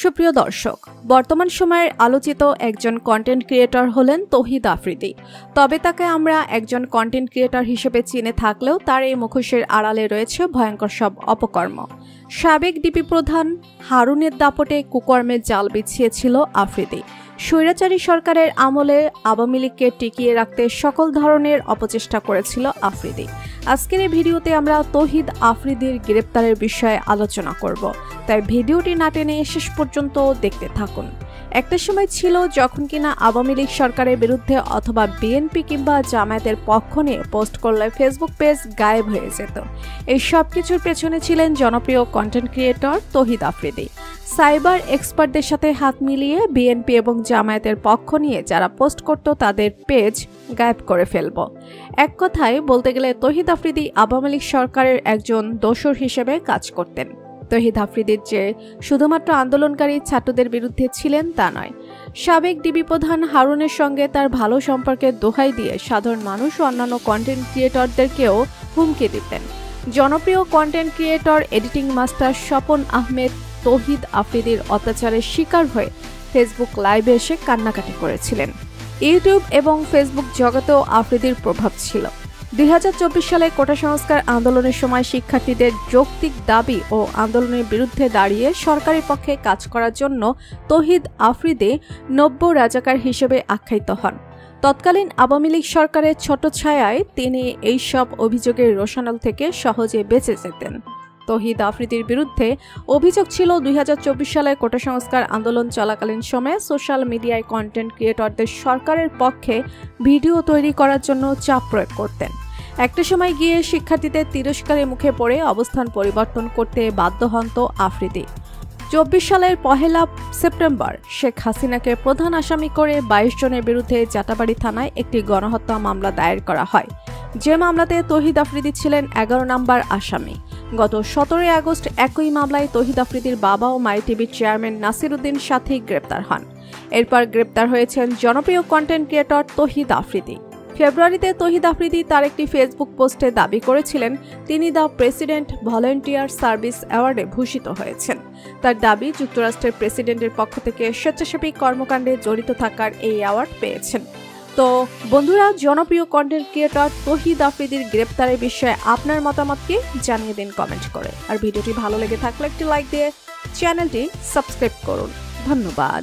সুপ্রিয় দর্শক, বর্তমান সময়ের আলোচিত একজন কন্টেন্ট ক্রিয়েটর হলেন তৌহিদ আফ্রিদি। তবে তাকে আমরা একজন কন্টেন্ট ক্রিয়েটর হিসেবে চিনে থাকলেও তার এই মুখোশের আড়ালে রয়েছে ভয়ঙ্কর সব অপকর্ম। সাবেক ডিবি প্রধান হারুনের দাপটে কুকর্মের জাল বিছিয়েছিল আফ্রিদি। স্বৈরাচারী সরকারের আমলে আওয়ামী লীগকে টিকিয়ে রাখতে সকল ধরনের অপচেষ্টা করেছিল আফ্রিদি। আজকের এই ভিডিওতে আমরা তৌহিদ আফ্রিদির গ্রেপ্তারের বিষয়ে আলোচনা করব, তাই ভিডিওটি না টেনে শেষ পর্যন্ত দেখতে থাকুন। একটা সময় ছিল যখন কিনা আওয়ামী লীগ সরকারের বিরুদ্ধে অথবা বিএনপি কিংবা জামায়াতের পক্ষ নিয়ে পোস্ট করলে ফেসবুক পেজ গায়েব হয়ে যেত। এই সব কিছুর পেছনে ছিলেন জনপ্রিয় কন্টেন্ট ক্রিয়েটর তৌহিদ আফ্রিদি। সাইবার এক্সপার্টদের সাথে হাত মিলিয়ে বিএনপি এবং জামায়াতের পক্ষ নিয়ে যারা পোস্ট করত তাদের পেজ গায়েব করে ফেলব। এক কথায় বলতে গেলে তৌহিদ আফ্রিদি আওয়ামী লীগ সরকারের একজন দোসর হিসেবে কাজ করতেন। তৌহিদ আফ্রিদির যে শুধুমাত্র আন্দোলনকারী ছাত্রদের বিরুদ্ধে ছিলেন তা নয়, সাবেক ডিবি প্রধান হারুনের সঙ্গে তার ভালো সম্পর্কের দোহাই দিয়ে সাধারণ মানুষ ও অন্যান্য কন্টেন্ট ক্রিয়েটরদেরকেও হুমকি দিতেন। জনপ্রিয় content creator editing master Swapan Ahmed Touhid আফ্রিদির অত্যাচারের শিকার হয়ে ফেসবুক লাইভে এসে কান্নাকাটি করেছিলেন। ইউটিউব এবং ফেসবুক জগতেও আফ্রিদির প্রভাব ছিল। 2024 সালে কোটা সংস্কার আন্দোলনের সময় শিক্ষার্থীদের যৌক্তিক দাবি ও আন্দোলনের বিরুদ্ধে দাঁড়িয়ে সরকারের পক্ষে কাজ করার জন্য তৌহিদ আফ্রিদি নব্য রাজাকার হিসেবে আখ্যায়িত হন। তৎকালীন আওয়ামী লীগ সরকারের ছোট ছায়ায় তিনি এইসব অভিযোগের রোশানল থেকে সহজে বেঁচে যেতেন। তৌহিদ আফ্রিদির বিরুদ্ধে অভিযোগ ছিল 2024 সালে কোটা সংস্কার আন্দোলন চলাকালীন সময়ে সোশ্যাল মিডিয়ায় কন্টেন্ট ক্রিয়েটরদের সরকারের পক্ষে ভিডিও তৈরি করার জন্য চাপ প্রয়োগ করতেন। একটা সময় গিয়ে শিক্ষার্থীদের তিরস্কারের মুখে পড়ে অবস্থান পরিবর্তন করতে বাধ্য হন তো আফ্রিদি। 24 সালের 1 সেপ্টেম্বর শেখ হাসিনাকে প্রধান আসামি করে 22 জনের বিরুদ্ধে জাটাবাড়ি থানায় একটি গণহত্যা মামলা দায়ের করা হয়। যে মামলাতে তৌহিদ আফ্রিদি ছিলেন 11 নম্বর আসামি। গত 17 আগস্ট একই মামলায় তৌহিদ আফ্রিদির বাবা ও মাই টিভির চেয়ারম্যান নাসির উদ্দিন সাথী গ্রেপ্তার হন। এরপর গ্রেপ্তার হয়েছেন জনপ্রিয় কন্টেন্ট ক্রিয়েটর তৌহিদ আফ্রিদি। ফেব্রুয়ারিতে তৌহিদ আফ্রিদি তার একটি ফেসবুক পোস্টে দাবি করেছিলেন তিনি দ্য প্রেসিডেন্ট ভলেন্টিয়ার সার্ভিস অ্যাওয়ার্ডে ভূষিত হয়েছেন। তার দাবি যুক্তরাষ্ট্রের প্রেসিডেন্টের পক্ষ থেকে স্বেচ্ছাসেবী কর্মকাণ্ডে জড়িত থাকার এই অ্যাওয়ার্ড পেয়েছেন। তো বন্ধুরা, জনপ্রিয় কন্টেন্ট ক্রিয়েটর তৌহিদ আফ্রিদির গ্রেপ্তারের বিষয়ে আপনার মতামতকে জানিয়ে দিন কমেন্ট করে। আর ভিডিওটি ভালো লেগে থাকলে একটি লাইক দিয়ে চ্যানেলটি সাবস্ক্রাইব করুন। ধন্যবাদ।